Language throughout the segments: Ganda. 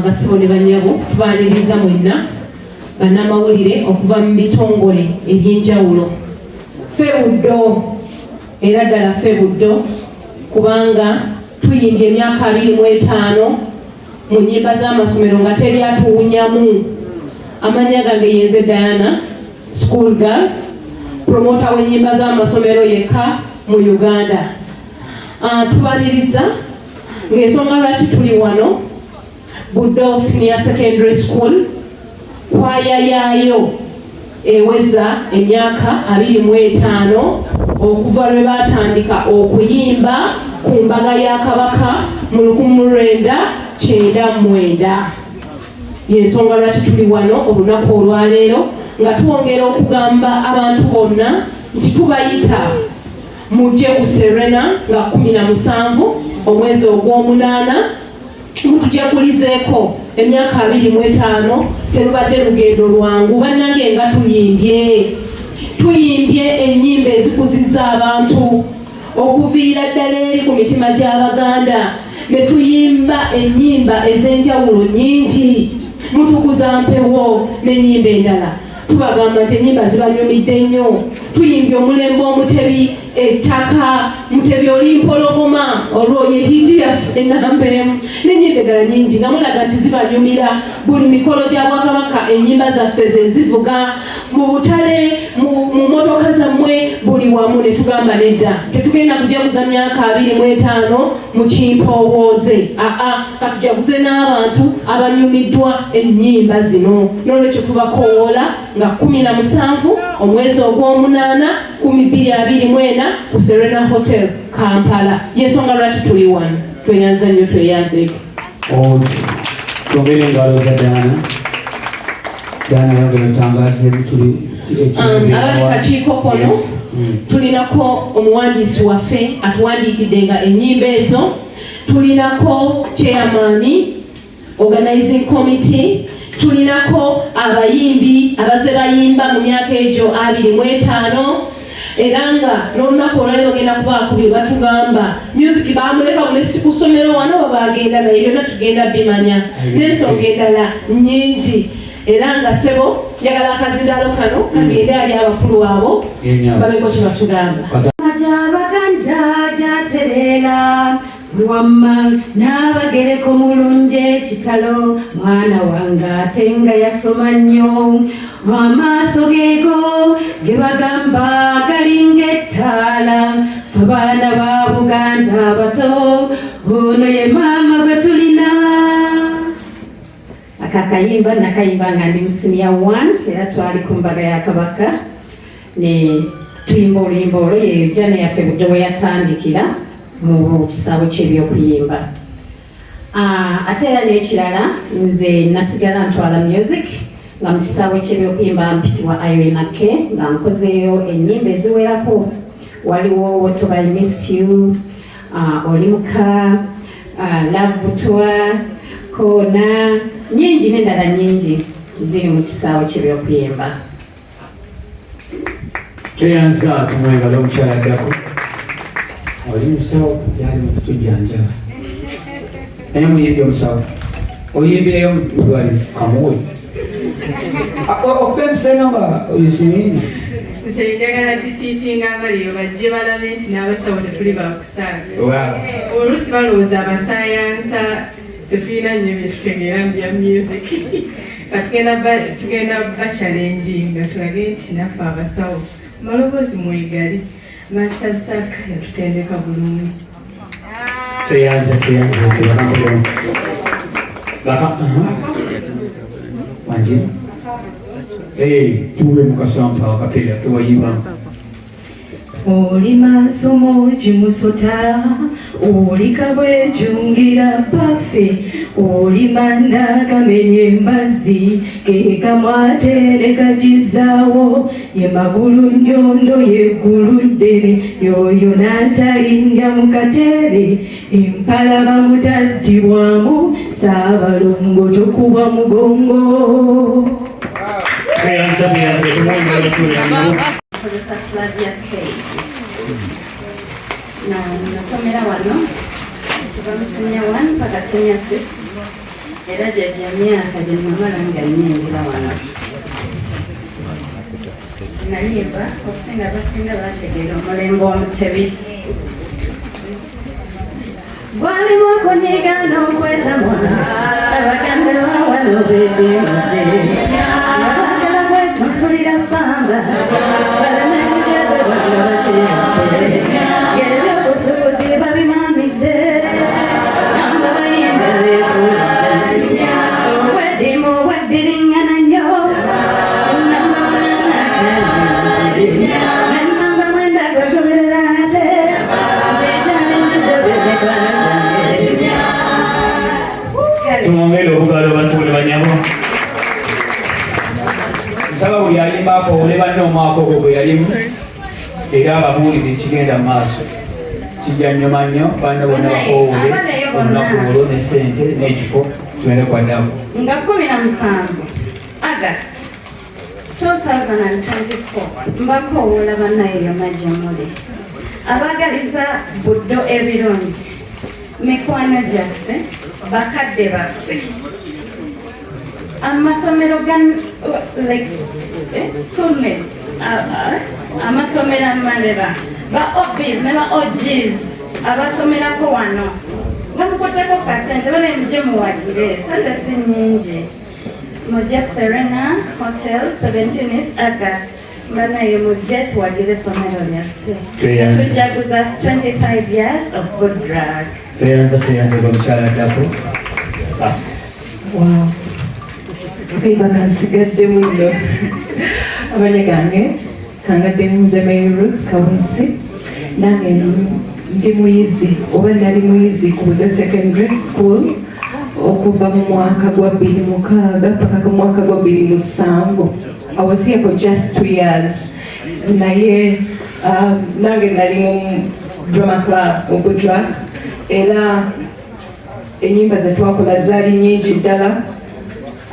bassebo ne bannyabo tubaaniriza mwenna bannamawulire okuva mu bitongole eby'enjawulo. Ffe buddo era ddala ffe buddo kubanga tuyimbye emyaka 25 mu nnyimba z'amasomero nga teri atuwunyamu. Amannya gange yenze Diana, school girl, promota w'ennyimba z'amasomero yekka mu Uganda. Tubaaniriza ng'ensonga lwaki tuli wano, Buddo Senior Secondary School kwaya yaayo eweza emyaka 25 okuva lwe baatandika okuyimba ku mbaga ya Kabaka mu 1999. Y'ensonga lwaki tuli wano olunaku olwaleero nga twongera okugamba abantu bonna nti tubayita mujje ku Serena nga 17 omwezi ogw'omunaana mutujagulizeeko emyaka 25 terubadde lugendo lwangu. Bannange nga tuyimbye ennyimba ezikuzizza abantu okuviira ddala eri ku mitima gy'Abaganda, ne tuyimba ennyimba ez'enjawulo nnyingi, mutukuza mpewo n'ennyimba endala. Tubagamba nti ennyimba zibanyumidde nnyo. Tuyimbye omulembe omutebi, ettaka, mutebi olimpologoma, olwo ye hiti yaffe ennamba emu, n'ennyimba endala nnyingi nga mulaga nti zibanyumira. Buli mikolo gya Bwakabaka ennyimba zaffe ze zivuga, mu butale, mu motoka zammwe, buli wamu. Ne tugamba nedda tetugenda kujaguza myaka 25 mu kimpowooze, katujaguze n'abantu abanyumiddwa ennyimba zino. N'olwekyo tubakoola nga 17 omwezi ogw'omunaana 2024 ku Serena Hotel Kampala. Y'ensonga lwaki tuli wano. Tweyanza nnyo, tweyanzeeko. Twongere engalo za Diana. Diana yongera otangaze tuli abali kakiiko kono tulinako omuwandiisi waffe atuwandiikidde nga ennyimba ezo. Tulinako chairman organizing committee, tulinako abayimbi abaze bayimba mu myaka egyo 25, era nga n'olunaku olwaleero ogenda kubaako bye batugamba. Music baamuleka bulesi ku ssomero wano babagenda naye byonna tugenda bimanya, n'ensonga endala nnyingi. Era nga sebo njagala akazindaalo kano kagende ali abakulu abo babeko kye batugamba. Abaganda gyaterera wamma n'abagereko mulungi ekitalo, mwana wange ate nga yasoma nnyo, amaaso geego ge bagamba galinga ettaala. Ffe abaana ba Buganda abato, ono ye maama gwe tulina. Akakayimba nakayimba nga ndi senior 1 era twali ku mbaga ya Kabaka ne tuyimba oluyimba olwo yeyo jana yaffe Buddo we yatandikira mu kisaawe ky'ebyokuyimba. Ate era n'ekirala nze nasigala ntwala music nga mu kisaawe ky'ebyokuyimba mpitibwa Irene K nga nkozeeyo ennyimba eziwerako. Waliwo What I Miss You, Olimuka, Love Butwa, Kona, nyingi n'endala nyingi ziri mu kisaawe ky'ebyokuyimba. tweyanza tumwengalo omukyala addako oli musawo yali mukutujjanjaba naye muyimbi omusawo oyimbireyo mudwali kamuwe okupempiseno nga olisimiini. Nze njagala ditiitinga abaliyo bajje balabe nti n'abasawo tetuli bakusaaga. Oluusi balowooza abasayansa tefulina nnyo bye tutegeera mu bya music. Tugenda bachallenginga tulage nti naffe abasawo maloboozi mwegali. Master Saka yatutendeka bulungi. Tweyanze Manji tuwe mukasampa wakapeera tewayimba. Oli masomo kimusota, oli kabwejungira paffe, oli manda gamenye embazzi, ke kamwatere kagizaawo, ye magulu nnyondo yeggulu ddere, yoyo n'atalinnya mu katere, empala bamutaddibwamu, Saabalongo tokubwa mugongo. Nasomera wano kuva mu senior 1 mpaka senior 6 era jajja myaka gye namala nga nnyingira wano nayimba okusinga abasinga bategeera omulembe omutebi gwalimu okunyiga n'okwetamwa abagambe bawano beddemudde abagala kwesunsulira bbanga baleme kujebe bajja bakiyambe gera obusubuzi babimamidde namba bayimbe beesuulidde obweddimu obweddiringana nnyo namba mwenda gwegoberera ate zekyali kijobebekwana tumwongere obugalo basubule banyabo nsaba buli alimbaako ole banne omwaka ogwo gwe yalimu era ababuulire ekigenda mu maaso kijja nnyuma nnyo banne bonna bakoowule olunaku olwo ne ssente n'ekifo tugende kwaddako nga 17 August 2024 mbakoowoola bannaeyo majjamule abagaliza buddo ebirungi mikwano gyaffe bakadde baffe amasomero schoolmates amasomero amaleba ba obis ne ba ogis abasomerako wano bamukwateko kasente bale muje muwagire sente si nyingi mujje Serena Hotel 17th August banaye mujje tuwagire somero lyaffe tujaguza 25 years of good drug tweyanza kwa mukyala addako Wow. Kaiba kansigadde muno. Abanye gange kangadde nze Ruth Kawunsi nange ndi muyizi oba nali muyizi ku Budo Secondary School okuva mu mwaka gwa 2006 paka mu mwaka gwa 2007. I was here for just 2 years. Naye nange nali mu drama club mu Budrak era enyimba zetwakola zaali nyingi ddala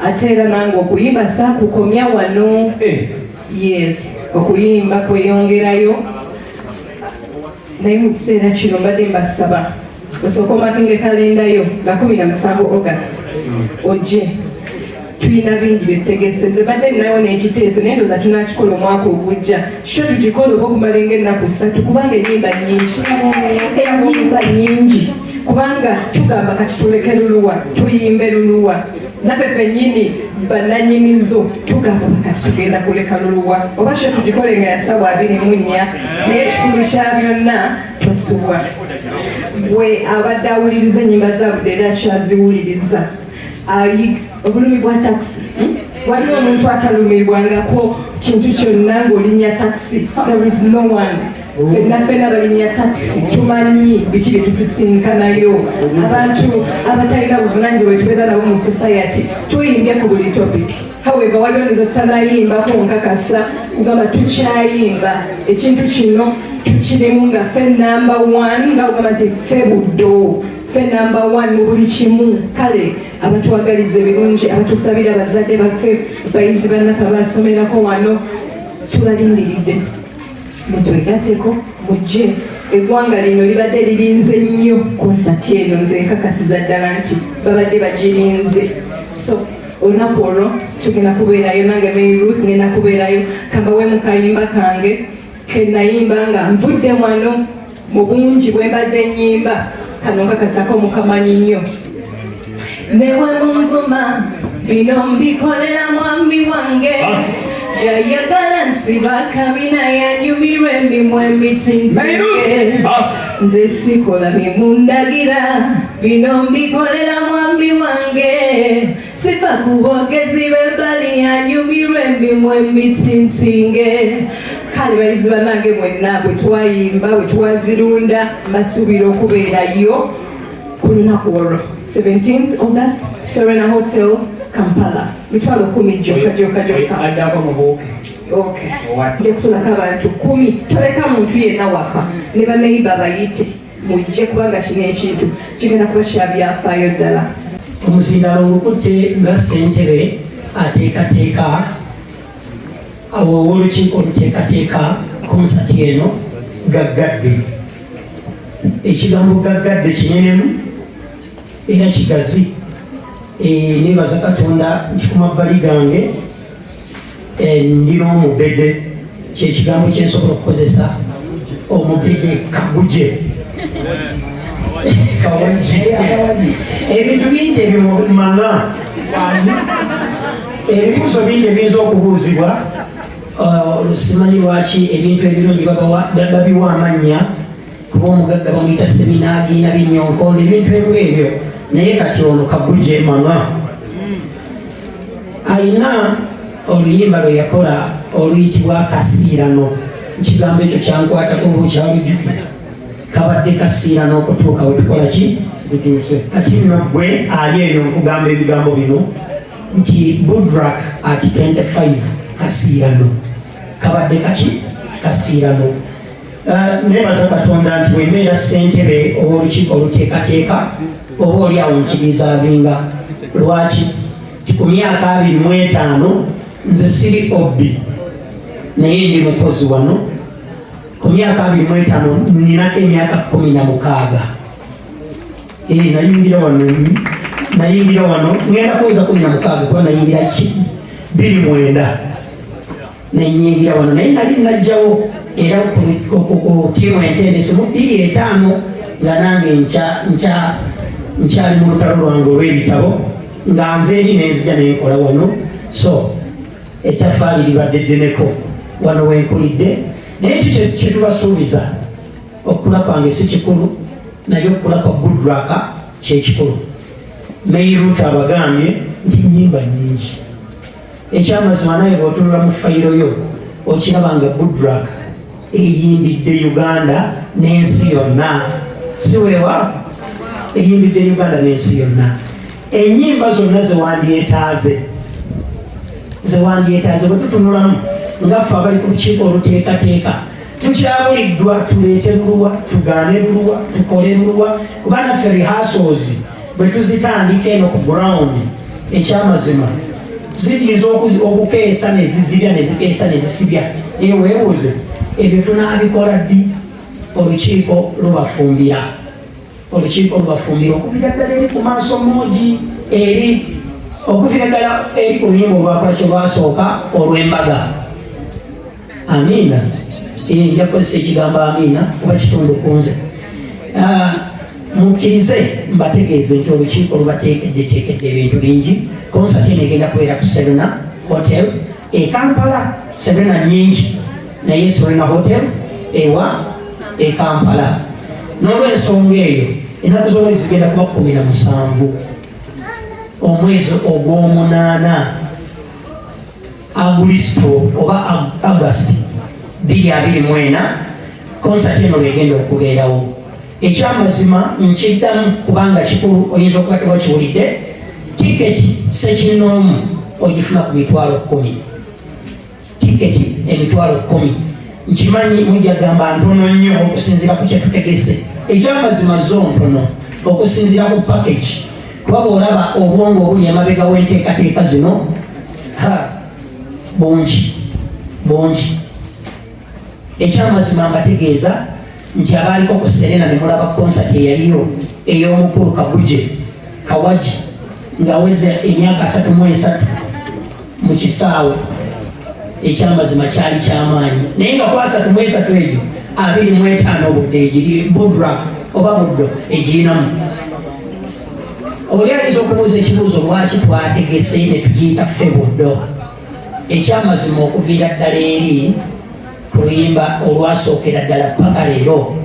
ate era nange okuyimba saakukomya wano yes okuyimba kweyongerayo naye mu kiseera kino mbadde mbasaba osooka omakinga kalendayo nga 17 August ojje tulina bingi byetutegeseze badde ninayo n'ekiteeso naye ndooza tunakikola omwaka ogujja kyo tugikola oba okumala ng'ennaku 3 kubanga enyimba nyingi kubanga tugamba kati tuleke luluwa tuyimbe luluwa naffe ffennyini bannanyinizo tugamba kati tugenda kuleka luluwa oba kyo tugikole nga yasawa 24 naye ekikulu kya byonna tosuwa gwe abadde awuliriza ennyimba zaabudde era akyaziwuliriza obulumi bwa taxi waliwo omuntu atalumirwangako kintu kyonna ng'olinya taxi there is no one fenna balinya taxi tumanyi biki bye tusisinkanayo abantu abatalina buvunanyizibwa betubeera nabo mu society tuyimbye ku buli topic however waliwo neza tutanayimbako nkakasa kugamba tukyayimba ekintu kino tukirimu nga ffe number 1 nga kugamba nti ffe Buddo ffe number 1 mu buli kimu kale abatuwagaliza ebirungi abatusabira abazadde baffe bayizi bannaffe abasomerako wano tubalindiridde mutwegateko mujje eggwanga lino libadde lirinze nnyo konsati eno nze nkakasiza ddala nti babadde bagirinze so olunaku olwo tugenda kubeerayo nange Ruth ngenda kubeerayo kambawe mu kayimba kange kenayimba nga nvudde wano mu bungi bwe mbadde nnyimba kano nkakasako mukamanyi nnyo newe munguma bino mbikolera mwami wange yayagala nsiba kabina yanyumirwa emimwa emitintinge nze sikola bimundagira bino mbikolera mwami wange sifa ku bogezi b'embali yanyumirwa emimwa emitintinge kale bayizi bannange mwenna bwe twayimba bwe twazirunda mbasuubira okubeerayo ku lunaku olwo 17th August Serena Hotel Kampala mitwalo 10 joka addako mubuuke nje kutulako abantu 10 toleka muntu yenna waka ne baneiba bayite mujje kubanga kino ekintu kigenda kuba kyabyafaayo ddala omuzindaalo olukutte nga ssentebe ateekateeka awo olukiiko oluteekateeka konsati eno gaggadde ekigambo gaggadde kinenemu era kigazi nebaza Katonda nti ku mabbali gange ndina omubede kyekigambo kyensobola okukozesa omubede kaguje ebintu bingi ebyomumana ebibuuzo bingi ebiyinza okubuuzibwa simanyi lwaki ebintu ebirungi babiwa amannya kuba omugagga bamuyita seminaagi na binyonkondo ebintu ebyo ebyo naye kati ono kaguje mama ayina oluyimba lwe yakola oluyitibwa kasiirano ekigambo ekyo kyankwatako obukyalujjukira kabadde kasiirano okutuuka wetukola ki kati nno gwe ali eyo nkugamba ebigambo bino nti Budrak at 25 kasiirano kabadde kaki kasiirano nebaza Katonda nti wembeera ssentebe oba olukiiko oluteekateeka oba oli awo nkirizaabinga lwaki ti ku myaka 25 nze siri obbi naye ndi mukozi wano ku myaka 25 ninako emyaka 16 nayingira wano ngenda kuweza 16 kuba nayingira 29 nenyingira wano naye nali najjawo era ku tiimu entendesi mu 25 nga nange nkyali mu lutalo lwange olw'ebitabo nga nva eri nenzija nenkola wano so ettafaali libadde ddeneko wano wenkulidde naye ekyo kyetubasuubiza okula kwange si kikulu naye okula kwa Budraka kyekikulu Mary Ruth abagambye nti nnyimba nnyingi ekyamazima naye bw'otunula mu fayiro yo okirabanga Budrak eyimbidde Uganda n'ensi yonna si weewa eyimbidde Uganda n'ensi yonna ennyimba zonna zewandyetaaze bwe tutunulamu ngaffe abali ku lukiiko oluteekateeka tukyabuliddwa tuleete luluwa tugaane luluwa tukole luluwa kuba naffe rehearsals bwe tuzitandika eno ku ground ekyamazima ziyinza okukeesa nezizibya nezikeesa nezisibya eweebuuze ebyo tunaabikola ddi olukiiko lubafumbira okuvira ddala eri ku maaso moogi eri okuvira ddala eri ku luyimba olwakola kye lwasooka olw'embaga amiina nja kukozesa ekigambo amiina kuba kitundu kunze mukkirize mbategeeze nti olukiiko lubateekeddeteekedde ebintu bingi konsati eno egenda kubeera ku Serena Hotel e Kampala Serena nyingi naye Serena Hotel ewa e Kampala n'olw'ensonga eyo ennaku z'omwezi zigenda kuba 17 omwezi ogw'omunaana Agulisto oba August 2024 konsati eno begenda okubeerawo ekyamazima nkiddamu kubanga kikulu oyinza okuba tewakiwulidde tiketi sekinoomu ogifuna ku $10,000 tiketi $10,000 nkimanyi mujja gamba ntono nnyo okusinziira ku kyetutegese ekyamazima zo ntono okusinziira ku package kuba bw'olaba obwongo obuli emabega w'enteekateeka zino bungi ekyamazima mbategeeza nti abaaliko ku Serena ne mulaba konsati eyaliyo ey'omukulu Kawaji ng'aweze emyaka 33 mu kisaawe ekyamazima kyali kyamaanyi naye nga ku 33 egyo 25 obudde egiri Budrak oba buddo egirinamu oli ayinza okubuuza ekibuuzo lwaki twategese ne tugiyita ffe buddo ekyamazima okuviira ddala eri ku luyimba olwasookera ddala paka leero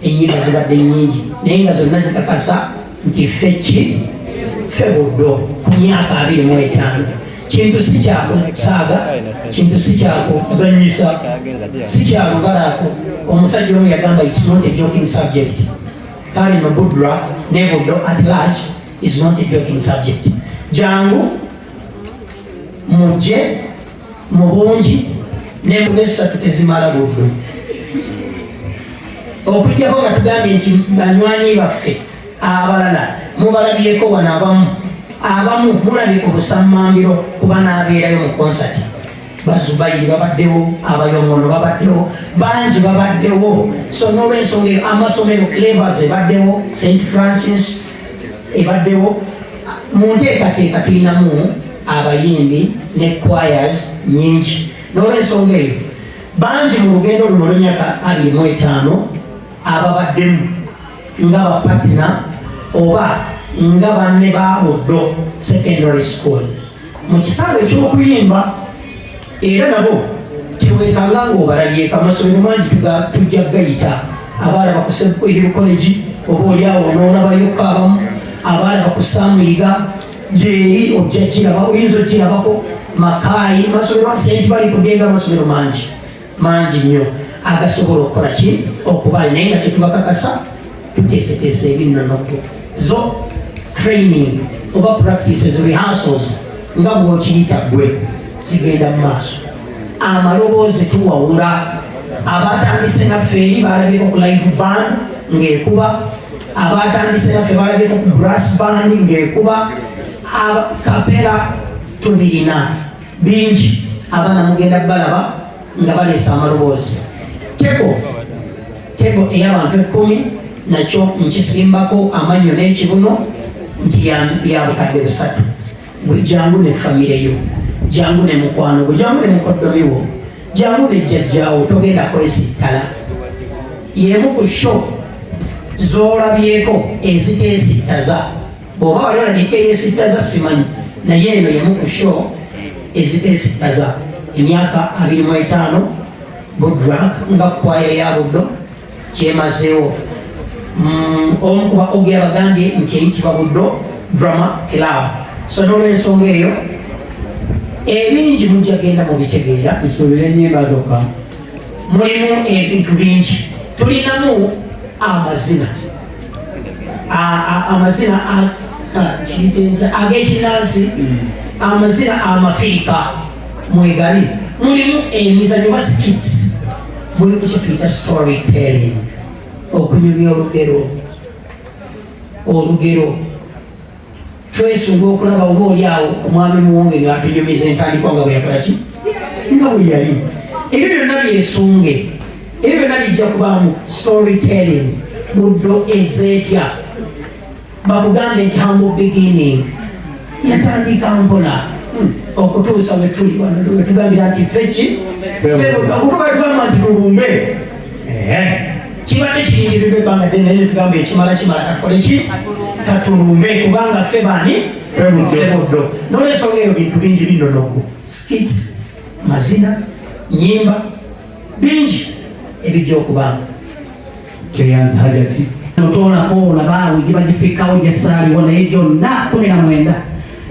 ennyimba zibadde nnyingi naye nga zonna zikakasa nti ffe buddo ku myaka 25 kintu si kyakusaaga kintu si kyakuzanyisa si kyalugalaako omusajja omu yagamba it's not a joking subject kale no Budra ne buddo at large is not a joking subject jangu mujje mu bungi n'embuga esatu tezimala buddo okujjako nga tugambye nti banywanyi baffe abalala mubalabyeko wano abamu mulabye ku busammambiro kuba n'abeerayo mu konsati Bazubayiri babaddewo abayongono babaddewo bangi babaddewo so n'olwensonga eyo amasomero Clevers ebaddewo St Francis ebaddewo mu nteekateeka tulinamu abayimbi ne choirs nyingi n'olwensonga eyo bangi mu lugendo luno lw'emyaka 25 ababaddemu nga bapatina oba nga banne ba Buddo secondary school mu kisaawe eky'okuyimba era nabo teweekanga ng'obalabyeko amasomero mangi tujja gayita abaalaba ku St. Hill College oba oliawo n'olabayokko abamu abaalaba ku Samuyiga gyeri ojja kiraba oyinza okirabako Makaayi masomero asenti bali kugenda amasomero mangi nnyo agasobola okukola ki okubaali naye nga kyetubakakasa tuteeseteesa ebinnonoku zo training oba practices rehearsals nga bwokiyita gwe zigenda mu maaso amaloboozi tuwawula abatandise naffe eri balabyeko ku live band ng'ekuba abatandise naffe balabyeko ku brass band ng'ekuba kapera tubirina bingi abaana mugenda balaba nga baleesa amaloboozi tego ey'abantu 10 nakyo nkisimbako amannyo n'ekibuno nti ya bukadde 3 gwe jangu ne famire yo jangu ne mukwano gwe jangu ne mukoddomi wo jangu ne jjajjaawo togenda kwesittala yemu ku sho z'olabyeko eziteesittaza bw'oba wali olabika eyesittaza simanyi naye eno yemu ku sho eziteesittaza emyaka 25 Budrak nga kwaya ya Buddo kyemazeewo omu kuba oge abagambye nti eyitibwa Buddo Drama Club so n'olwensonga eyo ebingi mujja genda mu bitegeera tusubire ennyimba zokka mulimu ebintu bingi tulinamu amazina ag'ekinnansi amazina amafirika mwegali mulimu emizanyo ba skits mulimu kyetuyita storytelling okunyumya olugero twesunga okulaba oba oliawo omwami muwonge ng'atunyumiza entandikwa nga bwe yakolaki nga bwe yali ebyo byonna byesunge ebyo byonna bijja kubaamu storytelling Buddo ezeetya bakugambe nti humble beginning yatandika mpola okutuusa we tuli wano wetugambira nti feki okutugatugamba nti tulumbe kibadde kirindiridde ebbanga ddene naye netugamba ekimala katukole ki katulumbe kubanga ffe bani ffe Buddo n'olwensonga eyo bintu bingi binnonogo skits mazina nyimba bingi ebijja okubanga kyeyanza hajati otoolako olabaawe gibagifikawo gyesaaliwo naye gyonna 19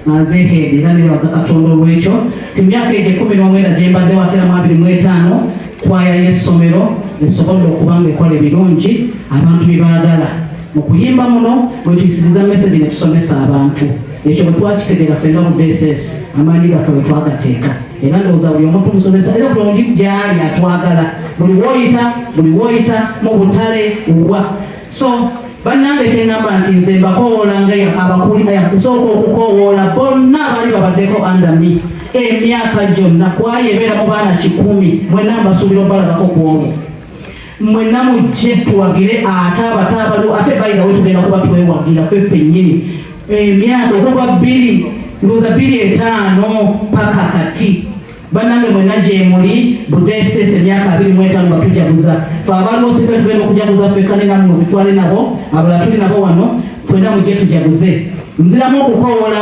nazeeheede era nebaza Katonda olwekyo ti myaka egyo 19 gyembadde wateramu 25 kwaya y'essomero esobodde okuba nga ekola ebirungi abantu byebaagala mu kuyimba muno bwe tuyisiriza message ne tusomesa abantu ekyo bwe twakitegeera ffenga mu DSS amaanyi gaffe bwe twagateeka era ndowooza buli omu tumusomesa era buli omu gyali atwagala buli wooyita mu butale wa so bannange kyeŋŋamba nti nze mbakowoola nga abakusooka okukoowoola bonna abaali babaddeko under me emyaka gyonna kwaya ebeera mu baana 10 mwenna mbasuubira obalabako ku olwo mwenna mujje tuwagire ate abatabaliwo ate bayira we tugenda kuba twewagira ffe ffennyini emyaka okuva 2 ndowooza 25 paka kati bannange mwenna gyemuli budesese emyaka 25 nga tujaguza fe abaliwo sife tugenda okujaguza ffe kale nammwe bitwale nabo abalala tuli nabo wano twena mujje tujaguze nziramu okukoowoola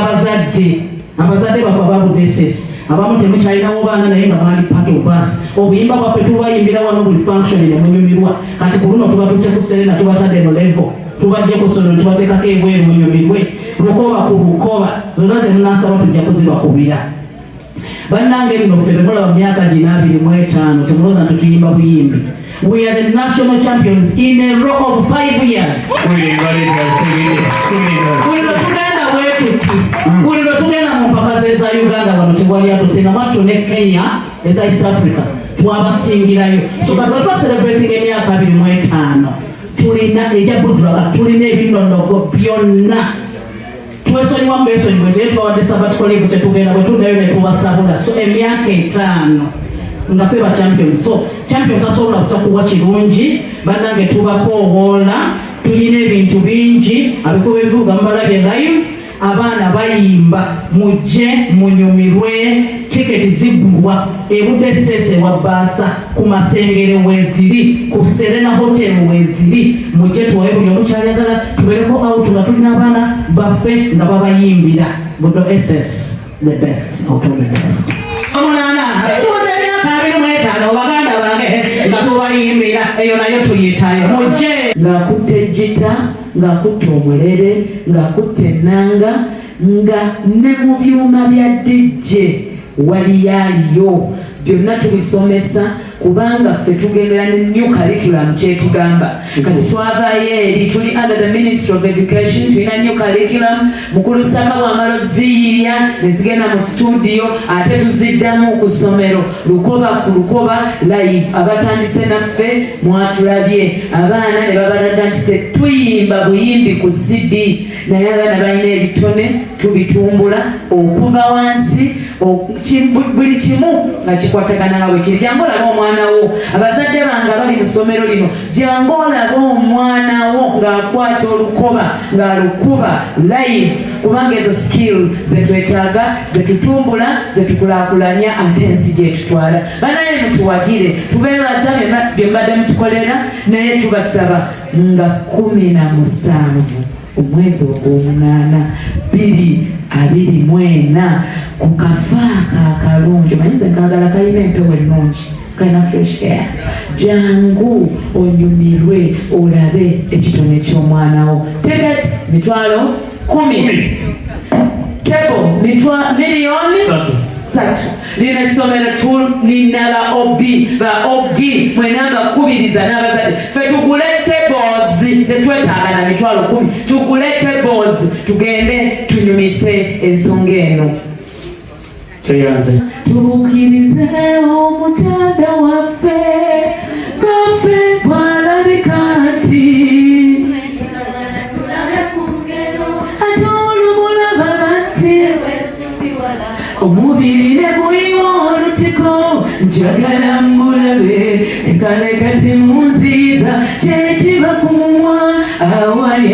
abazadde baffe ababudesese abamu temukyalinawo baana naye nga mwali part of us obuyimba bwaffe tubayimbira wano buli function ne munyumirwa kati ku luno tuba tuteku serena tubatadde no level tubajje ku ssomero tubateekako ebweru munyumirwe lukoba ku bukoba zonna ze munasaba tujja kuzibakubira bannange bino ffe bemulaba mu myaka gino 25 temulowooza nti tuyimba buyimbi we are the national champions in a row of 5 years buli lwe tugenda bwetuti buli lwe tugenda mu mpaka ze za Uganda wano tewali atusinga mwattu ne Kenya eza East Africa twabasingirayo so katuba twacelebrating emyaka 25 tulina eja Budrak tulina ebinnonogo byonna twesonyiwa mbesonyiwe naye twawadde sabbatical leave tetugenda bwe tuddayo ne tubasabula so emyaka 5 nga ffe ba champions so champion tasobola kutakuwa kirungi bannange tubakoowoola tulina ebintu bingi abikuba ebivuga mubalabye live abaana bayimba mujje munyumirwe tiketi zigulwa ebudde sese wa Baasa ku Masengere weziri ku Serena Hotel weziri mujje tuwaye buli omukyayagala tubereko out nga tulina abaana baffe nga babayimbira Buddo SS the best out of the best omunana tuze emyaka 25 baganda bange nga tubayimbira eyo nayo tuyitayo mujje ng'akutte jita ng'akutte omulere ng'akutte ennanga nga ne mu byuma bya DJ waliyaaliyo byonna tubisomesa kubanga ffe tugendera ne new curriculum kyetugamba kati twavaayo eri tuli under the Ministry of Education tulina new curriculum mukulu Saka bw'amala oziyirya ne zigenda mu studio ate tuziddamu ku ssomero lukoba ku lukoba live abatandise naffe mwatulabye abaana ne babalaga nti tetuyimba buyimbi ku CD naye abaana balina ebitone tubitumbula okuva wansi buli kimu nga kikwatagana nga bwe kiri jangu olaba omwana wo abazadde bange bali mu ssomero lino jangu olaba omwana wo ng'akwata olukoba ng'alukuba live kubanga ezo skill zetwetaaga zetutumbula zetukulaakulanya ate ensi gyetutwala banaye mutuwagire tubeebaza bye mbadde mutukolera naye tubasaba nga 17 omwezi ogw'omunaana 2024 ku kafaaka akalungi omanyize nkagala kalina empewo ennungi kalina fresh air jangu onyumirwe olabe ekitone ky'omwanawo teketi mitwalo 10 tebo miliyoni 3 lina essomero tulina ba ogi mwena bakubiriza n'abazadde ffe tugule tables tetwetaaga na mitwalo 10 tugule tables tugende tunyumise ensonga eno tubuukirize omutanda waffe baffe bwalabika nti ate olumulaba bati omubiri ne guyiwa olutiko njagala mulabe ekalekati munziza kyekiba ku mumwa awali